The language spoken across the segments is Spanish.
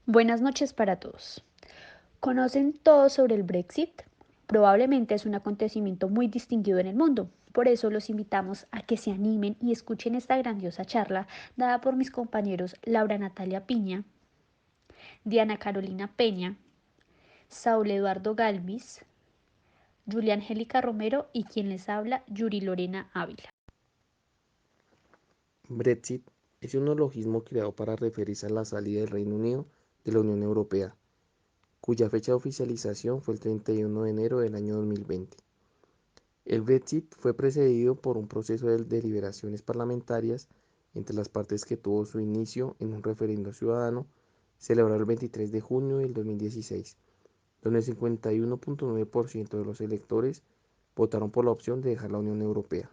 Buenas noches para todos. ¿Conocen todo sobre el Brexit? Probablemente es un acontecimiento muy distinguido en el mundo. Por eso los invitamos a que se animen y escuchen esta grandiosa charla dada por mis compañeros Laura Natalia Piña, Diana Carolina Peña, Saúl Eduardo Galvis, Julia Angélica Romero y quien les habla, Yuri Lorena Ávila. Brexit es un neologismo creado para referirse a la salida del Reino Unido de la Unión Europea, cuya fecha de oficialización fue el 31 de enero del año 2020. El Brexit fue precedido por un proceso de deliberaciones parlamentarias entre las partes que tuvo su inicio en un referendo ciudadano celebrado el 23 de junio del 2016, donde el 51.9% de los electores votaron por la opción de dejar la Unión Europea.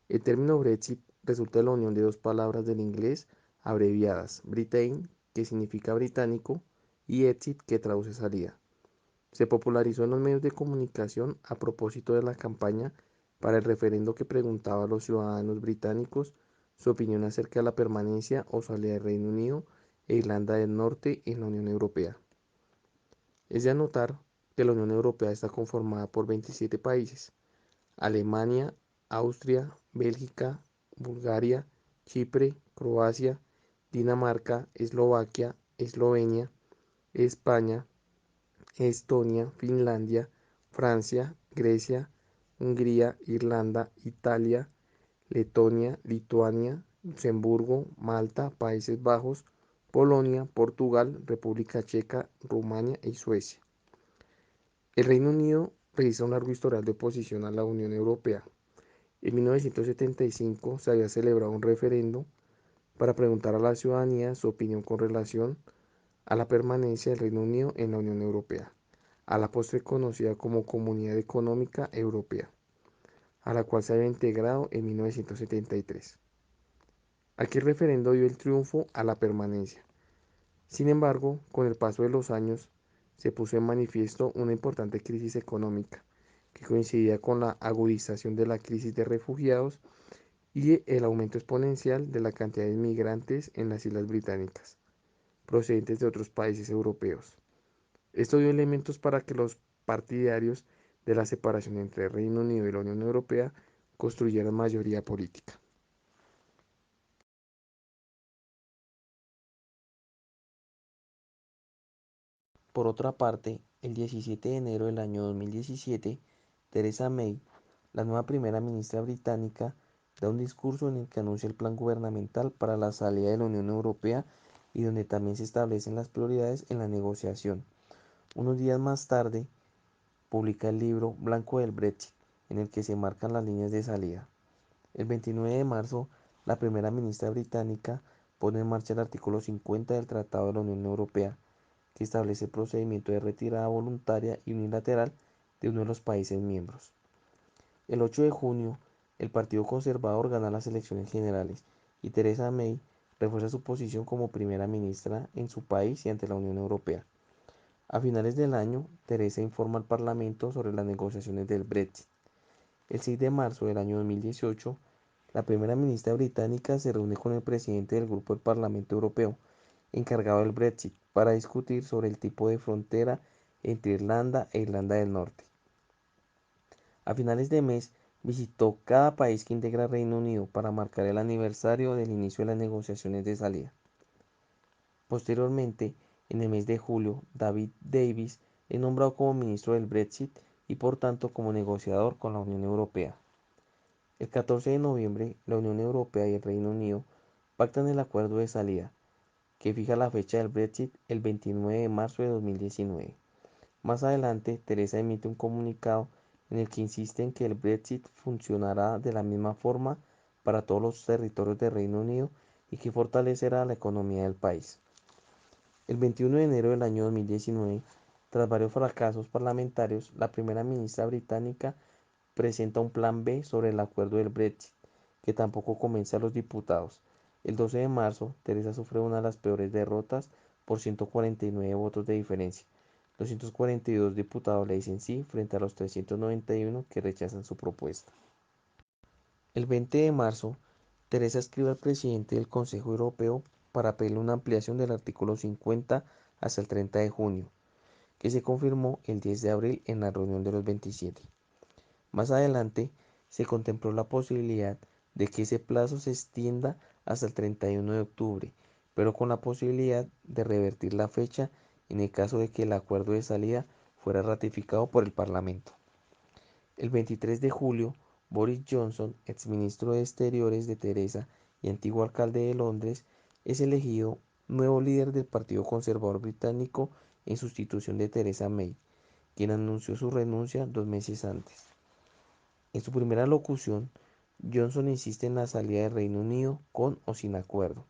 El término Brexit resulta de la unión de dos palabras del inglés abreviadas, Britain, que significa británico, y exit, que traduce salida. Se popularizó en los medios de comunicación a propósito de la campaña para el referendo que preguntaba a los ciudadanos británicos su opinión acerca de la permanencia o salida del Reino Unido e Irlanda del Norte en la Unión Europea. Es de anotar que la Unión Europea está conformada por 27 países: Alemania, Austria, Bélgica, Bulgaria, Chipre, Croacia, Dinamarca, Eslovaquia, Eslovenia, España, Estonia, Finlandia, Francia, Grecia, Hungría, Irlanda, Italia, Letonia, Lituania, Luxemburgo, Malta, Países Bajos, Polonia, Portugal, República Checa, Rumania y Suecia. El Reino Unido registra un largo historial de oposición a la Unión Europea. En 1975 se había celebrado un referendo para preguntar a la ciudadanía su opinión con relación a la permanencia del Reino Unido en la Unión Europea, a la postre conocida como Comunidad Económica Europea, a la cual se había integrado en 1973. Aquel referendo dio el triunfo a la permanencia. Sin embargo, con el paso de los años, se puso en manifiesto una importante crisis económica que coincidía con la agudización de la crisis de refugiados y el aumento exponencial de la cantidad de inmigrantes en las Islas Británicas, procedentes de otros países europeos. Esto dio elementos para que los partidarios de la separación entre el Reino Unido y la Unión Europea construyeran mayoría política. Por otra parte, el 17 de enero del año 2017, Theresa May, la nueva primera ministra británica, da un discurso en el que anuncia el plan gubernamental para la salida de la Unión Europea y donde también se establecen las prioridades en la negociación. Unos días más tarde, publica el libro Blanco del Brexit, en el que se marcan las líneas de salida. El 29 de marzo, la primera ministra británica pone en marcha el artículo 50 del Tratado de la Unión Europea, que establece el procedimiento de retirada voluntaria y unilateral de uno de los países miembros. El 8 de junio, el Partido Conservador gana las elecciones generales y Theresa May refuerza su posición como primera ministra en su país y ante la Unión Europea. A finales del año, Theresa informa al Parlamento sobre las negociaciones del Brexit. El 6 de marzo del año 2018, la primera ministra británica se reúne con el presidente del Grupo del Parlamento Europeo, encargado del Brexit, para discutir sobre el tipo de frontera entre Irlanda e Irlanda del Norte. A finales de mes, visitó cada país que integra Reino Unido para marcar el aniversario del inicio de las negociaciones de salida. Posteriormente, en el mes de julio, David Davis es nombrado como ministro del Brexit y por tanto como negociador con la Unión Europea. El 14 de noviembre, la Unión Europea y el Reino Unido pactan el acuerdo de salida, que fija la fecha del Brexit el 29 de marzo de 2019. Más adelante, Theresa emite un comunicado en el que insiste en que el Brexit funcionará de la misma forma para todos los territorios del Reino Unido y que fortalecerá la economía del país. El 21 de enero del año 2019, tras varios fracasos parlamentarios, la primera ministra británica presenta un plan B sobre el acuerdo del Brexit, que tampoco convence a los diputados. El 12 de marzo, Theresa sufre una de las peores derrotas por 149 votos de diferencia. 242 diputados le dicen sí frente a los 391 que rechazan su propuesta. El 20 de marzo, Theresa escribe al presidente del Consejo Europeo para pedir una ampliación del artículo 50 hasta el 30 de junio, que se confirmó el 10 de abril en la reunión de los 27. Más adelante, se contempló la posibilidad de que ese plazo se extienda hasta el 31 de octubre, pero con la posibilidad de revertir la fecha en el caso de que el acuerdo de salida fuera ratificado por el Parlamento. El 23 de julio, Boris Johnson, exministro de Exteriores de Theresa y antiguo alcalde de Londres, es elegido nuevo líder del Partido Conservador británico en sustitución de Theresa May, quien anunció su renuncia 2 meses antes. En su primera locución, Johnson insiste en la salida del Reino Unido con o sin acuerdo.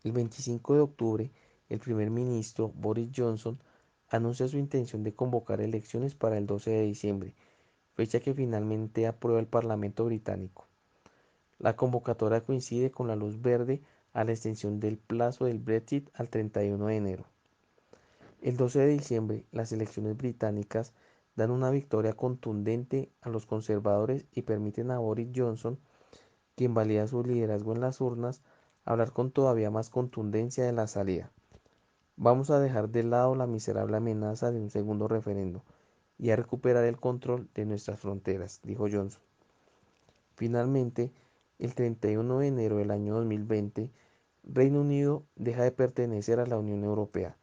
El 25 de octubre, el primer ministro Boris Johnson anuncia su intención de convocar elecciones para el 12 de diciembre, fecha que finalmente aprueba el Parlamento británico. La convocatoria coincide con la luz verde a la extensión del plazo del Brexit al 31 de enero. El 12 de diciembre, las elecciones británicas dan una victoria contundente a los conservadores y permiten a Boris Johnson, quien valida su liderazgo en las urnas, hablar con todavía más contundencia de la salida. Vamos a dejar de lado la miserable amenaza de un segundo referendo y a recuperar el control de nuestras fronteras, dijo Johnson. Finalmente, el 31 de enero del año 2020, Reino Unido deja de pertenecer a la Unión Europea,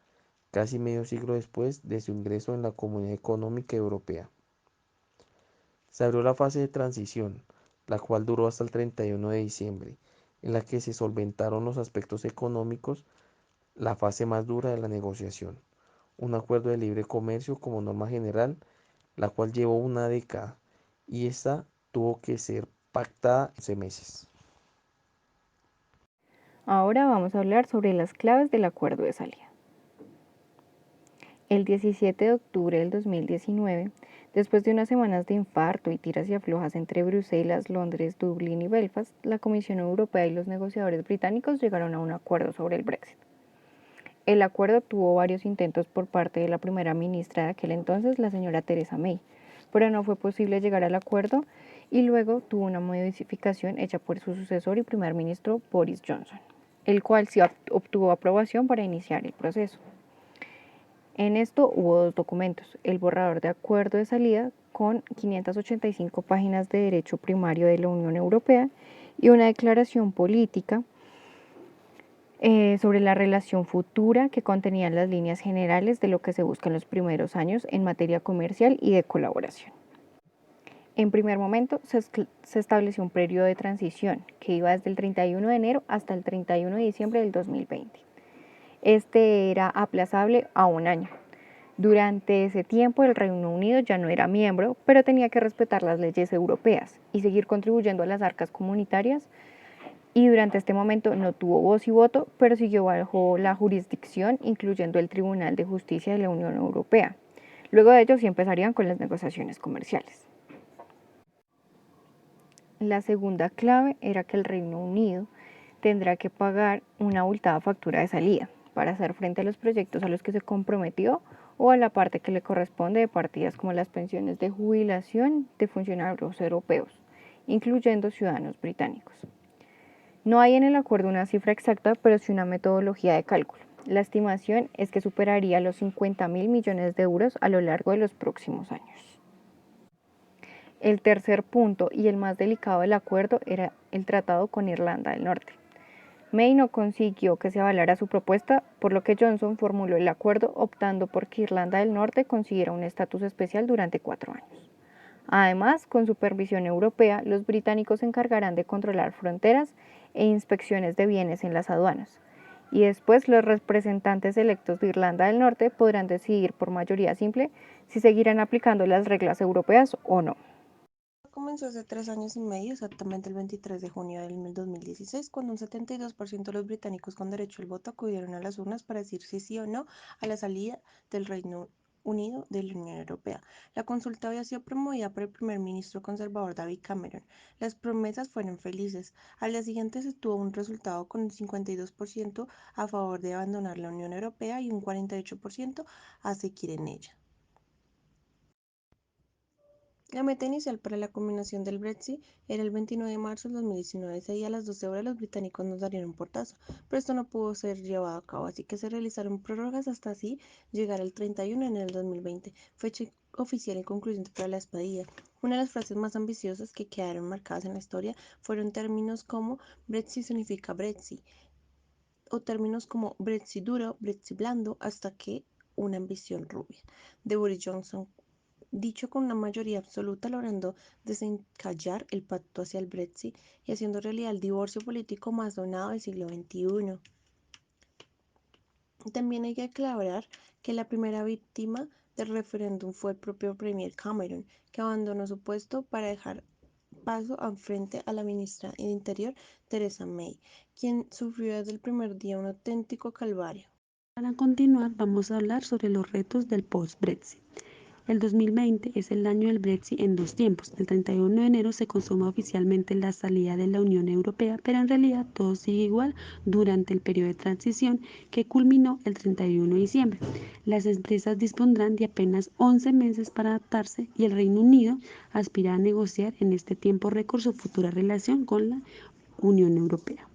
casi medio siglo después de su ingreso en la Comunidad Económica Europea. Se abrió la fase de transición, la cual duró hasta el 31 de diciembre, en la que se solventaron los aspectos económicos, la fase más dura de la negociación, un acuerdo de libre comercio como norma general, la cual llevó una década, y esta tuvo que ser pactada en 11 meses. Ahora vamos a hablar sobre las claves del acuerdo de salida. El 17 de octubre del 2019, después de unas semanas de infarto y tiras y aflojas entre Bruselas, Londres, Dublín y Belfast, la Comisión Europea y los negociadores británicos llegaron a un acuerdo sobre el Brexit. El acuerdo tuvo varios intentos por parte de la primera ministra de aquel entonces, la señora Theresa May, pero no fue posible llegar al acuerdo y luego tuvo una modificación hecha por su sucesor y primer ministro Boris Johnson, el cual sí obtuvo aprobación para iniciar el proceso. En esto hubo dos documentos: el borrador de acuerdo de salida con 585 páginas de derecho primario de la Unión Europea y una declaración política sobre la relación futura que contenía las líneas generales de lo que se busca en los primeros años en materia comercial y de colaboración. En primer momento se estableció un periodo de transición que iba desde el 31 de enero hasta el 31 de diciembre del 2020. Este era aplazable a un año. Durante ese tiempo el Reino Unido ya no era miembro, pero tenía que respetar las leyes europeas y seguir contribuyendo a las arcas comunitarias, y durante este momento no tuvo voz y voto, pero siguió bajo la jurisdicción, incluyendo el Tribunal de Justicia de la Unión Europea. Luego de ello sí empezarían con las negociaciones comerciales. La segunda clave era que el Reino Unido tendrá que pagar una abultada factura de salida para hacer frente a los proyectos a los que se comprometió o a la parte que le corresponde de partidas como las pensiones de jubilación de funcionarios europeos, incluyendo ciudadanos británicos. No hay en el acuerdo una cifra exacta, pero sí una metodología de cálculo. La estimación es que superaría los 50.000 millones de euros a lo largo de los próximos años. El tercer punto y el más delicado del acuerdo era el tratado con Irlanda del Norte. May no consiguió que se avalara su propuesta, por lo que Johnson formuló el acuerdo optando por que Irlanda del Norte consiguiera un estatus especial durante 4 años. Además, con supervisión europea, los británicos se encargarán de controlar fronteras e inspecciones de bienes en las aduanas. Y después los representantes electos de Irlanda del Norte podrán decidir por mayoría simple si seguirán aplicando las reglas europeas o no. Comenzó hace 3 años y medio, exactamente el 23 de junio del 2016, cuando un 72% de los británicos con derecho al voto acudieron a las urnas para decir si sí o no a la salida del Reino Unido de la Unión Europea. La consulta había sido promovida por el primer ministro conservador David Cameron. Las promesas fueron felices. Al día siguiente se tuvo un resultado con un 52% a favor de abandonar la Unión Europea y un 48% a seguir en ella. La meta inicial para la culminación del Brexit era el 29 de marzo del 2019. Ese día a las 12 horas los británicos nos darían un portazo, pero esto no pudo ser llevado a cabo, así que se realizaron prórrogas hasta así llegar al 31 de enero del 2020, fecha oficial y concluyente para la despedida. Una de las frases más ambiciosas que quedaron marcadas en la historia fueron términos como Brexit significa Brexit, o términos como Brexit duro, Brexit blando, hasta que una ambición rubia de Boris Johnson, dicho con una mayoría absoluta, logrando desencallar el pacto hacia el Brexit y haciendo realidad el divorcio político más donado del siglo XXI. También hay que aclarar que la primera víctima del referéndum fue el propio Premier Cameron, que abandonó su puesto para dejar paso al frente a la ministra de Interior, Theresa May, quien sufrió desde el primer día un auténtico calvario. Para continuar, vamos a hablar sobre los retos del post-Brexit. El 2020 es el año del Brexit en dos tiempos. El 31 de enero se consuma oficialmente la salida de la Unión Europea, pero en realidad todo sigue igual durante el periodo de transición que culminó el 31 de diciembre. Las empresas dispondrán de apenas 11 meses para adaptarse y el Reino Unido aspira a negociar en este tiempo récord su futura relación con la Unión Europea.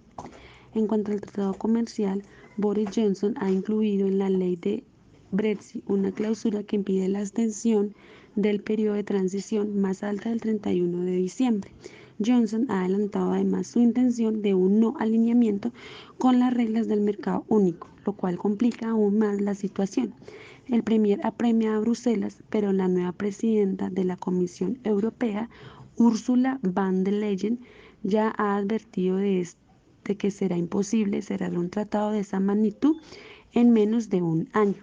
En cuanto al tratado comercial, Boris Johnson ha incluido en la ley de Brexit una cláusula que impide la extensión del periodo de transición más alta del 31 de diciembre. Johnson ha adelantado además su intención de un no alineamiento con las reglas del mercado único, lo cual complica aún más la situación. El Premier apremia a Bruselas, pero la nueva presidenta de la Comisión Europea, Ursula von der Leyen, ya ha advertido de que será imposible cerrar un tratado de esa magnitud en menos de un año.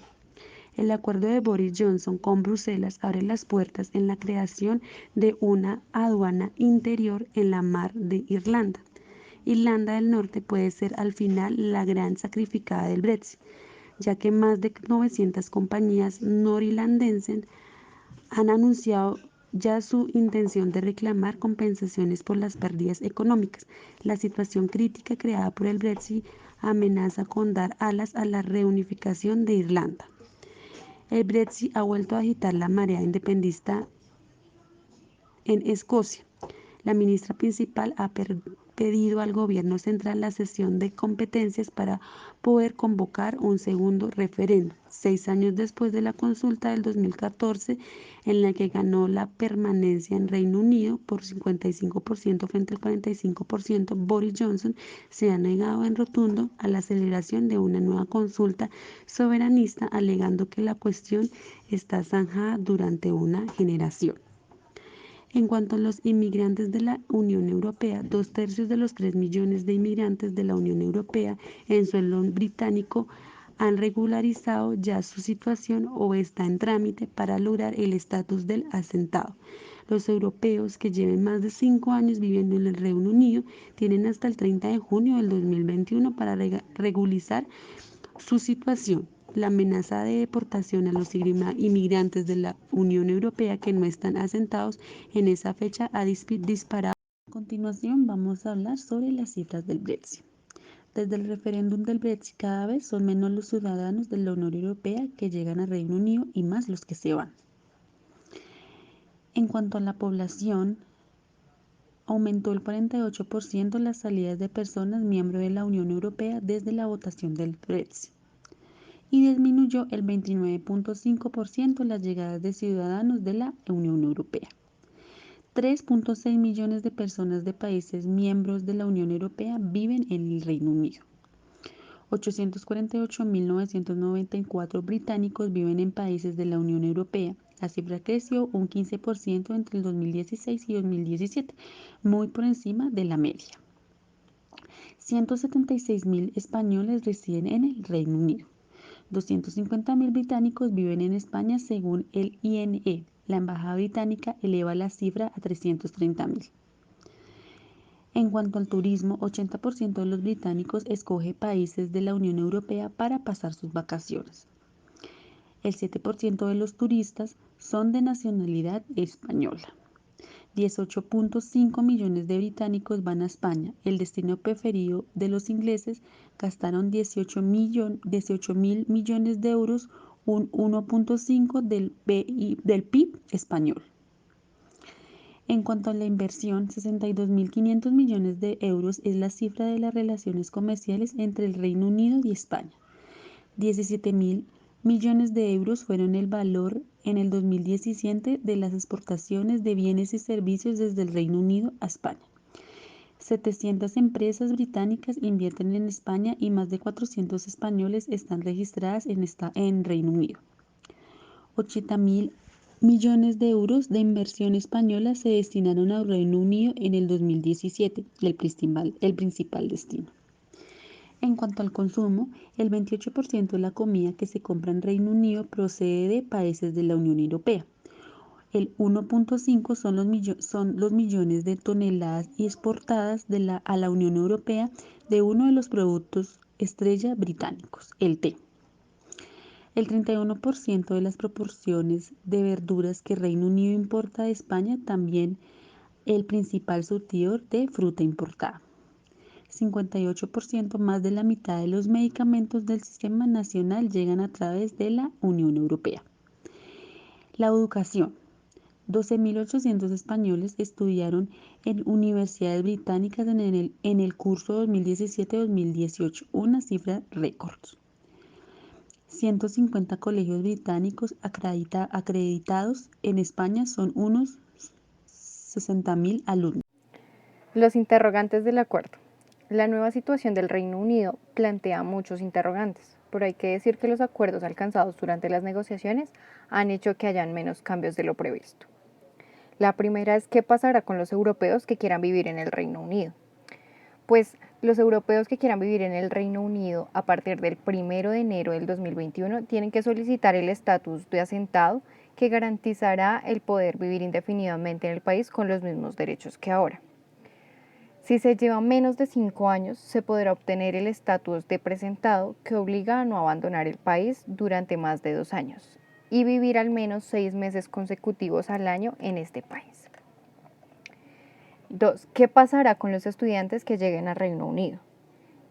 El acuerdo de Boris Johnson con Bruselas abre las puertas en la creación de una aduana interior en la mar de Irlanda. Irlanda del Norte puede ser al final la gran sacrificada del Brexit, ya que más de 900 compañías norirlandenses han anunciado ya su intención de reclamar compensaciones por las pérdidas económicas. La situación crítica creada por el Brexit amenaza con dar alas a la reunificación de Irlanda. El Brexit ha vuelto a agitar la marea independentista en Escocia. La ministra principal ha pedido al gobierno central la cesión de competencias para poder convocar un segundo referéndum, 6 años después de la consulta del 2014, en la que ganó la permanencia en Reino Unido por 55% frente al 45%. Boris Johnson se ha negado en rotundo a la celebración de una nueva consulta soberanista, alegando que la cuestión está zanjada durante una generación. En cuanto a los inmigrantes de la Unión Europea, 2/3 de los 3 millones de inmigrantes de la Unión Europea en suelo británico han regularizado ya su situación o está en trámite para lograr el estatus del asentado. Los europeos que lleven más de 5 años viviendo en el Reino Unido tienen hasta el 30 de junio del 2021 para regularizar su situación. La amenaza de deportación a los inmigrantes de la Unión Europea que no están asentados en esa fecha ha disparado. A continuación vamos a hablar sobre las cifras del Brexit. Desde el referéndum del Brexit cada vez son menos los ciudadanos de la Unión Europea que llegan al Reino Unido y más los que se van. En cuanto a la población, aumentó el 48% las salidas de personas miembros de la Unión Europea desde la votación del Brexit, y disminuyó el 29.5% las llegadas de ciudadanos de la Unión Europea. 3.6 millones de personas de países miembros de la Unión Europea viven en el Reino Unido. 848.994 británicos viven en países de la Unión Europea. La cifra creció un 15% entre el 2016 y 2017, muy por encima de la media. 176.000 españoles residen en el Reino Unido. 250.000 británicos viven en España según el INE. La embajada británica eleva la cifra a 330.000. En cuanto al turismo, 80% de los británicos escoge países de la Unión Europea para pasar sus vacaciones. El 7% de los turistas son de nacionalidad española. 18.5 millones de británicos van a España, el destino preferido de los ingleses. Gastaron 18.000 millones de euros, un 1.5% del PIB español. En cuanto a la inversión, 62.500 millones de euros es la cifra de las relaciones comerciales entre el Reino Unido y España. 17.000 millones de euros fueron el valor en el 2017 de las exportaciones de bienes y servicios desde el Reino Unido a España. 700 empresas británicas invierten en España y más de 400 españoles están registradas en Reino Unido. 80.000 millones de euros de inversión española se destinaron al Reino Unido en el 2017, el principal destino. En cuanto al consumo, el 28% de la comida que se compra en Reino Unido procede de países de la Unión Europea. El 1.5 son los millones de toneladas exportadas a la Unión Europea de uno de los productos estrella británicos, el té. El 31% de las proporciones de verduras que Reino Unido importa de España, también el principal surtidor de fruta importada. 58% más de la mitad de los medicamentos del sistema nacional llegan a través de la Unión Europea. La educación. 12.800 españoles estudiaron en universidades británicas en el curso 2017-2018, una cifra récord. 150 colegios británicos acreditados en España son unos 60.000 alumnos. Los interrogantes del acuerdo. La nueva situación del Reino Unido plantea muchos interrogantes, pero hay que decir que los acuerdos alcanzados durante las negociaciones han hecho que hayan menos cambios de lo previsto. La primera es qué pasará con los europeos que quieran vivir en el Reino Unido. Pues los europeos que quieran vivir en el Reino Unido a partir del 1 de enero del 2021 tienen que solicitar el estatus de asentado que garantizará el poder vivir indefinidamente en el país con los mismos derechos que ahora. Si se lleva menos de 5 años, se podrá obtener el estatus de presentado que obliga a no abandonar el país durante más de 2 años y vivir al menos 6 meses consecutivos al año en este país. 2. ¿Qué pasará con los estudiantes que lleguen al Reino Unido?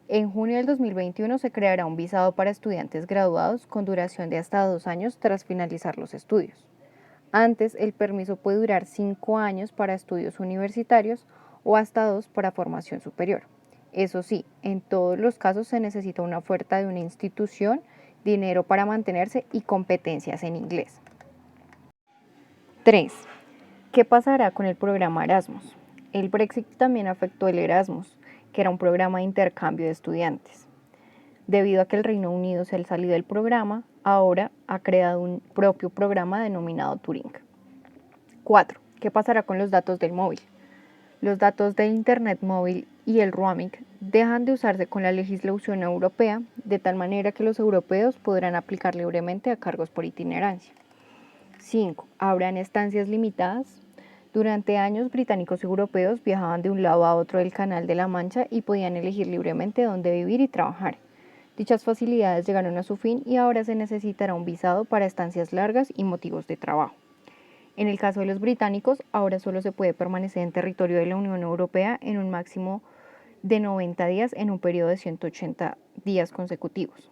En junio del 2021 se creará un visado para estudiantes graduados con duración de hasta 2 años tras finalizar los estudios. Antes, el permiso puede durar 5 años para estudios universitarios o hasta 2 para formación superior. Eso sí, en todos los casos se necesita una oferta de una institución, dinero para mantenerse y competencias en inglés. 3. ¿Qué pasará con el programa Erasmus? El Brexit también afectó el Erasmus, que era un programa de intercambio de estudiantes. Debido a que el Reino Unido se ha salido del programa, ahora ha creado un propio programa denominado Turing. 4. ¿Qué pasará con los datos del móvil? Los datos del Internet móvil y el roaming dejan de usarse con la legislación europea, de tal manera que los europeos podrán aplicar libremente a cargos por itinerancia. 5. ¿Habrán estancias limitadas? Durante años, británicos y europeos viajaban de un lado a otro del Canal de la Mancha y podían elegir libremente dónde vivir y trabajar. Dichas facilidades llegaron a su fin y ahora se necesitará un visado para estancias largas y motivos de trabajo. En el caso de los británicos, ahora solo se puede permanecer en territorio de la Unión Europea en un máximo de 90 días en un periodo de 180 días consecutivos.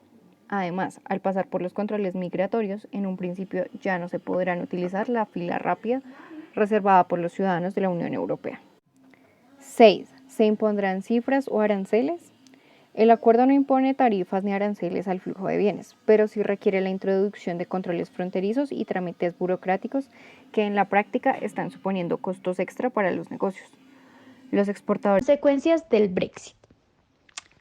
Además, al pasar por los controles migratorios, en un principio ya no se podrán utilizar la fila rápida reservada por los ciudadanos de la Unión Europea. 6. ¿Se impondrán cifras o aranceles? El acuerdo no impone tarifas ni aranceles al flujo de bienes, pero sí requiere la introducción de controles fronterizos y trámites burocráticos que en la práctica están suponiendo costos extra para los negocios. Los exportadores. Consecuencias del Brexit.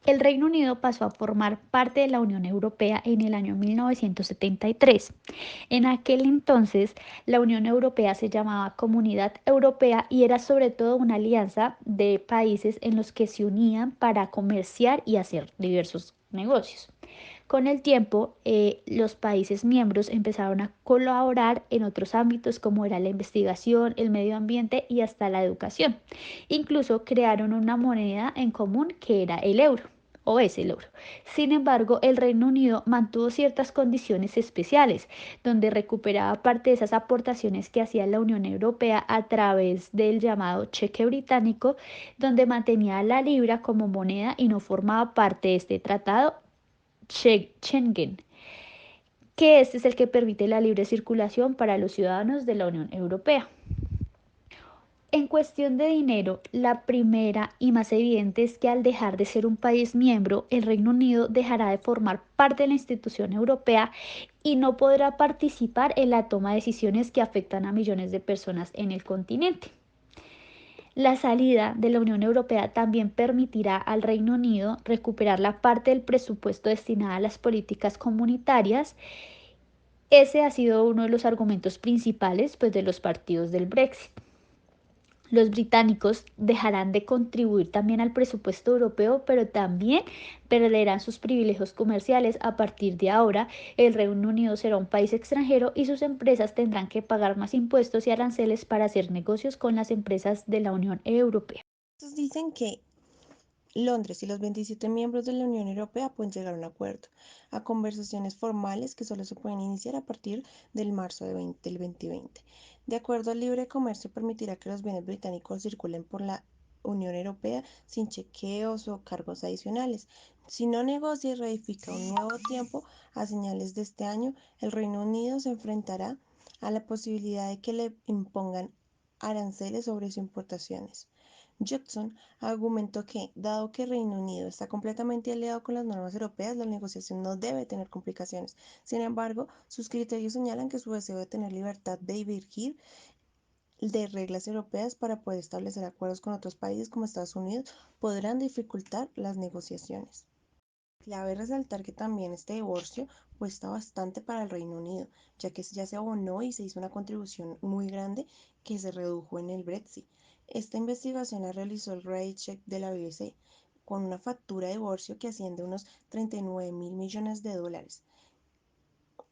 El Reino Unido pasó a formar parte de la Unión Europea en el año 1973. En aquel entonces, la Unión Europea se llamaba Comunidad Europea y era sobre todo una alianza de países en los que se unían para comerciar y hacer diversos negocios. Con el tiempo, los países miembros empezaron a colaborar en otros ámbitos como era la investigación, el medio ambiente y hasta la educación. Incluso crearon una moneda en común que era el euro, o es el euro. Sin embargo, el Reino Unido mantuvo ciertas condiciones especiales, donde recuperaba parte de esas aportaciones que hacía la Unión Europea a través del llamado cheque británico, donde mantenía la libra como moneda y no formaba parte de este tratado Schengen, que este es el que permite la libre circulación para los ciudadanos de la Unión Europea. En cuestión de dinero, la primera y más evidente es que al dejar de ser un país miembro, el Reino Unido dejará de formar parte de la institución europea y no podrá participar en la toma de decisiones que afectan a millones de personas en el continente. La salida de la Unión Europea también permitirá al Reino Unido recuperar la parte del presupuesto destinada a las políticas comunitarias. Ese ha sido uno de los argumentos principales, pues, de los partidos del Brexit. Los británicos dejarán de contribuir también al presupuesto europeo, pero también perderán sus privilegios comerciales. A partir de ahora, el Reino Unido será un país extranjero y sus empresas tendrán que pagar más impuestos y aranceles para hacer negocios con las empresas de la Unión Europea. Estos dicen que Londres y los 27 miembros de la Unión Europea pueden llegar a un acuerdo, a conversaciones formales que solo se pueden iniciar a partir del marzo del 2020. De acuerdo al libre comercio, permitirá que los bienes británicos circulen por la Unión Europea sin chequeos o cargos adicionales. Si no negocia y reedifica un nuevo tiempo a señales de este año, el Reino Unido se enfrentará a la posibilidad de que le impongan aranceles sobre sus importaciones. Johnson argumentó que, dado que Reino Unido está completamente aliado con las normas europeas, la negociación no debe tener complicaciones. Sin embargo, sus criterios señalan que su deseo de tener libertad de divergir de reglas europeas para poder establecer acuerdos con otros países como Estados Unidos podrán dificultar las negociaciones. Clave resaltar que también este divorcio cuesta bastante para el Reino Unido, ya que ya se abonó y se hizo una contribución muy grande que se redujo en el Brexit. Esta investigación la realizó el Rate Check de la BBC, con una factura de divorcio que asciende a unos 39.000 millones de dólares.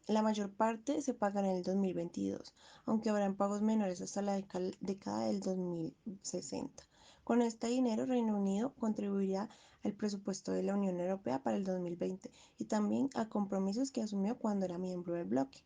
La mayor parte se pagará en el 2022, aunque habrán pagos menores hasta la década del 2060. Con este dinero, Reino Unido contribuirá al presupuesto de la Unión Europea para el 2020 y también a compromisos que asumió cuando era miembro del bloque.